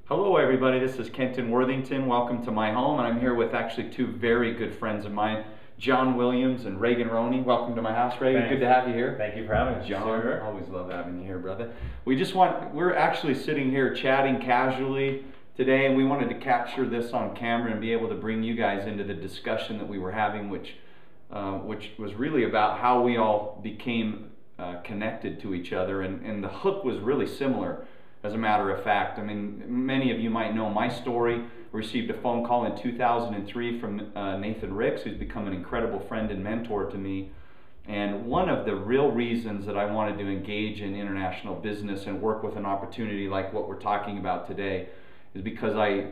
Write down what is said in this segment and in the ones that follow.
Hello everybody, this is Kenton Worthington. Welcome to my home, and I'm here with actually two very good friends of mine, John Williams and Reagan Roney. Welcome to my house, Reagan. Thanks. Good to have you here. Thank you for having us, John. sir. Always love having you here, brother. We're actually sitting here chatting casually today, and we wanted to capture this on camera and be able to bring you guys into the discussion that we were having, which was really about how we all became connected to each other, and the hook was really similar. As a matter of fact, I mean, many of you might know my story. Received a phone call in 2003 from Nathan Ricks, who's become an incredible friend and mentor to me. And one of the real reasons that I wanted to engage in international business and work with an opportunity like what we're talking about today is because I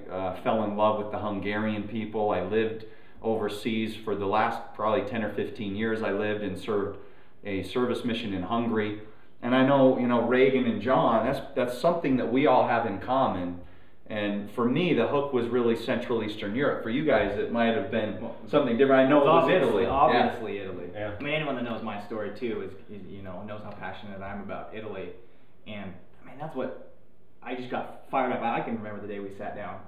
fell in love with the Hungarian people. I lived overseas for the last probably 10 or 15 years. I lived and served a service mission in Hungary. And I know, Reagan and John, that's something that we all have in common. And for me, the hook was really Central Eastern Europe. For you guys, it might have been something different. I know it was Italy. Obviously, Italy. Yeah. I mean, anyone that knows my story too is knows how passionate I am about Italy. And I mean, that's what I just got fired up. I can remember the day we sat down,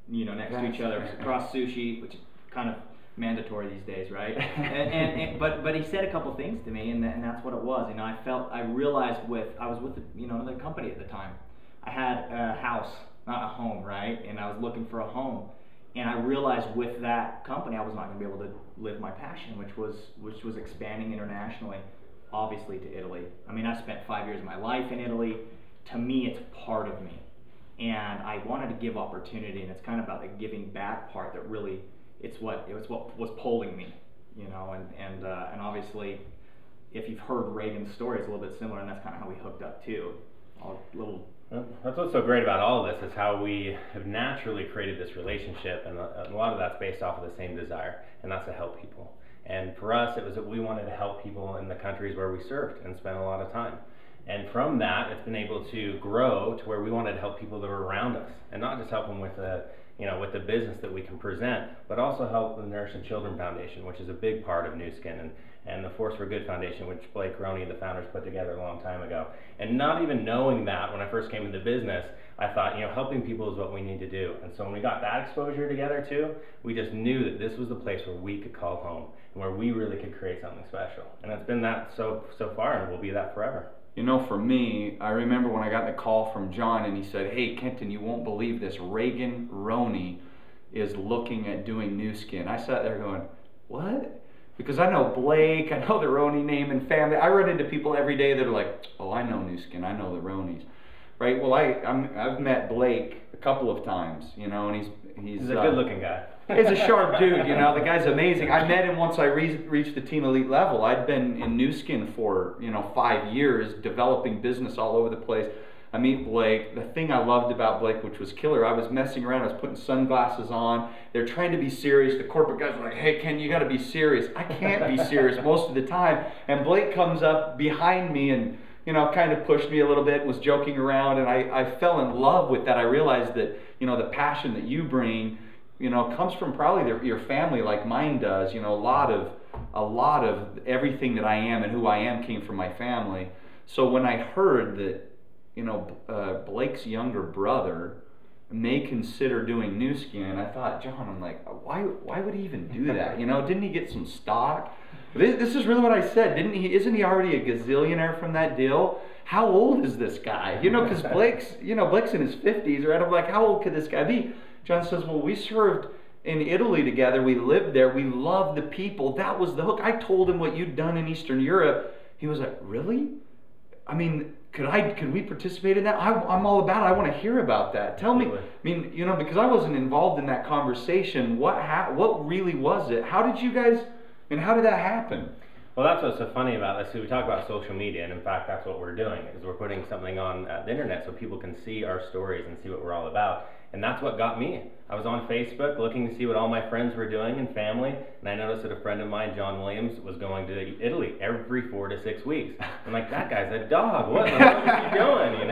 next to each other across sushi, which is kind of mandatory these days, right? But he said a couple things to me, and that's what it was. I realized I was with another company at the time. I had a house, not a home, right? And I was looking for a home, and I realized with that company I was not going to be able to live my passion, which was expanding internationally, obviously to Italy. I mean, I spent 5 years of my life in Italy. To me, it's part of me, and I wanted to give opportunity, and it's kind of about the giving back part that really. It was what was pulling me, and obviously, if you've heard Reagan's story, it's a little bit similar, and that's kind of how we hooked up too. That's what's so great about all of this is how we have naturally created this relationship, and a lot of that's based off of the same desire, and that's to help people. And for us, it was that we wanted to help people in the countries where we served and spent a lot of time. And from that, it's been able to grow to where we wanted to help people that were around us, and not just help them with with the business that we can present, but also help the Nurse and Children Foundation, which is a big part of New Skin, and the Force for Good Foundation, which Blake Roney, the founders, put together a long time ago. And not even knowing that when I first came into business, I thought, helping people is what we need to do. And so when we got that exposure together too, we just knew that this was the place where we could call home, and where we really could create something special. And it's been that so far, and will be that forever. For me, I remember when I got the call from John and he said, "Hey, Kenton, you won't believe this. Reagan Roney is looking at doing New Skin." I sat there going, "What?" Because I know Blake, I know the Roney name and family. I run into people every day that are like, "Oh, I know New Skin. I know the Roneys." Right? Well, I've met Blake a couple of times, and he's a good-looking guy. He's a sharp dude, the guy's amazing. I met him once I reached the team elite level. I'd been in New Skin for 5 years, developing business all over the place. I meet Blake. The thing I loved about Blake, which was killer, I was messing around, I was putting sunglasses on. They're trying to be serious. The corporate guys were like, "Hey, Ken, you got to be serious." I can't be serious most of the time. And Blake comes up behind me and kind of pushed me a little bit, was joking around, and I fell in love with that. I realized that the passion that you bring comes from probably your family, like mine does. A lot of everything that I am and who I am came from my family. So when I heard that Blake's younger brother may consider doing New Skin, I thought, John, I'm like, why would he even do that? Didn't he get some stock? This is really what I said. Isn't he already a gazillionaire from that deal? How old is this guy? Because Blake's in his 50s, right? I'm like, how old could this guy be? John says, "Well, we served in Italy together. We lived there. We loved the people. That was the hook." I told him what you'd done in Eastern Europe. He was like, "Really? I mean, could we participate in that? I'm all about it. I want to hear about that. Tell me." I mean, because I wasn't involved in that conversation. What really was it? How did you guys, and how did that happen? Well, that's what's so funny about this. We talk about social media, and in fact, that's what we're doing, is we're putting something on the internet so people can see our stories and see what we're all about. And that's what got me. I was on Facebook looking to see what all my friends were doing and family, and I noticed that a friend of mine, John Williams, was going to Italy every 4 to 6 weeks. I'm like, that guy's a dog. What the hell is he doing,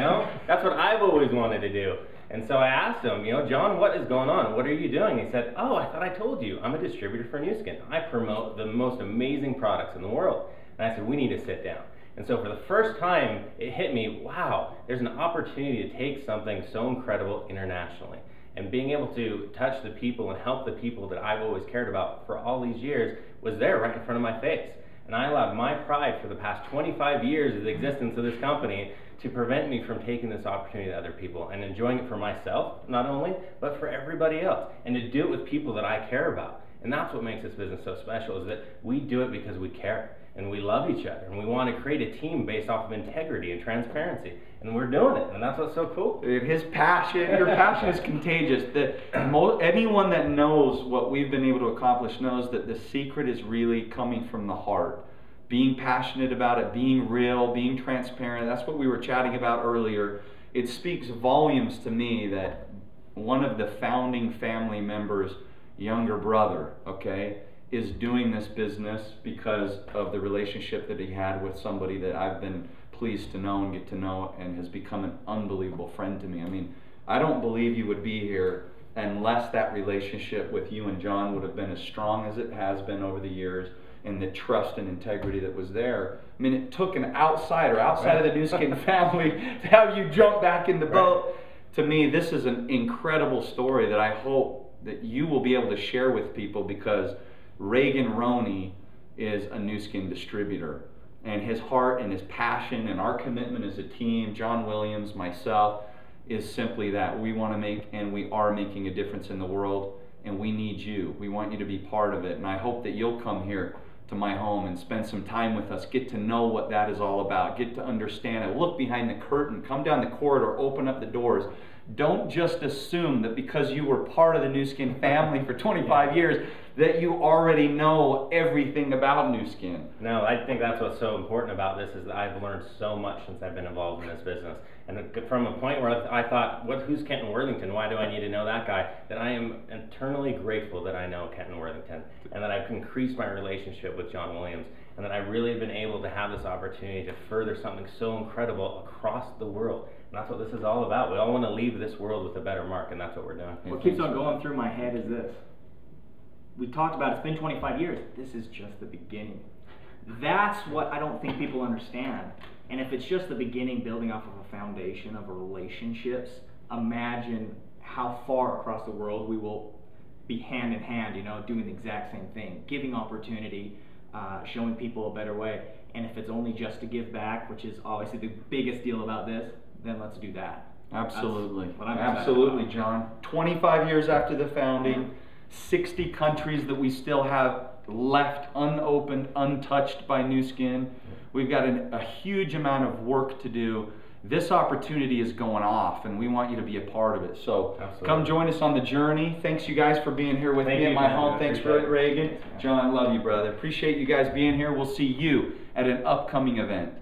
That's what I've always wanted to do. And so I asked him, "John, what is going on? What are you doing?" He said, "Oh, I thought I told you. I'm a distributor for New Skin. I promote the most amazing products in the world." And I said, "We need to sit down." And so for the first time, it hit me, wow, there's an opportunity to take something so incredible internationally. And being able to touch the people and help the people that I've always cared about for all these years was there right in front of my face. And I allowed my pride for the past 25 years of the existence of this company to prevent me from taking this opportunity to other people and enjoying it for myself, not only, but for everybody else. And to do it with people that I care about. And that's what makes this business so special, is that we do it because we care. And we love each other, and we want to create a team based off of integrity and transparency, and we're doing it, and that's what's so cool. His passion, your passion is contagious. Anyone that knows what we've been able to accomplish knows that the secret is really coming from the heart. Being passionate about it, being real, being transparent. That's what we were chatting about earlier. It speaks volumes to me that one of the founding family members' younger brother, okay, is doing this business because of the relationship that he had with somebody that I've been pleased to know and get to know, and has become an unbelievable friend to me. I mean, I don't believe you would be here unless that relationship with you and John would have been as strong as it has been over the years, and the trust and integrity that was there. I mean, it took an outsider, outside of the New Skin family, to have you jump back in the boat. To me, this is an incredible story that I hope that you will be able to share with people, because Reagan Roney is a New Skin distributor, and his heart and his passion and our commitment as a team, John Williams, myself, is simply that we want to make, and we are making, a difference in the world, and we need you. We want you to be part of it, and I hope that you'll come here to my home and spend some time with us, get to know what that is all about, get to understand it, look behind the curtain, come down the corridor, open up the doors. Don't just assume that because you were part of the New Skin family for 25 years that you already know everything about New Skin. No, I think that's what's so important about this, is that I've learned so much since I've been involved in this business. And from a point where I thought, who's Kenton Worthington? Why do I need to know that guy? That I am eternally grateful that I know Kenton Worthington, and that I've increased my relationship with John Williams, and that I really have been able to have this opportunity to further something so incredible across the world. And that's what this is all about. We all want to leave this world with a better mark, and that's what we're doing. What keeps on going through my head is this. We talked about it's been 25 years. This is just the beginning. That's what I don't think people understand. And if it's just the beginning, building off of a foundation of relationships, imagine how far across the world we will be hand in hand, you know, doing the exact same thing, giving opportunity, showing people a better way. And if it's only just to give back, which is obviously the biggest deal about this, then let's do that. Absolutely. Absolutely, John. 25 years after the founding, 60 countries that we still have left unopened, untouched by New Skin. We've got a huge amount of work to do. This opportunity is going off, and we want you to be a part of it. So come join us on the journey. Thanks, you guys, for being here with me at my home. Thanks, Reagan. John, I love you, brother. Appreciate you guys being here. We'll see you at an upcoming event.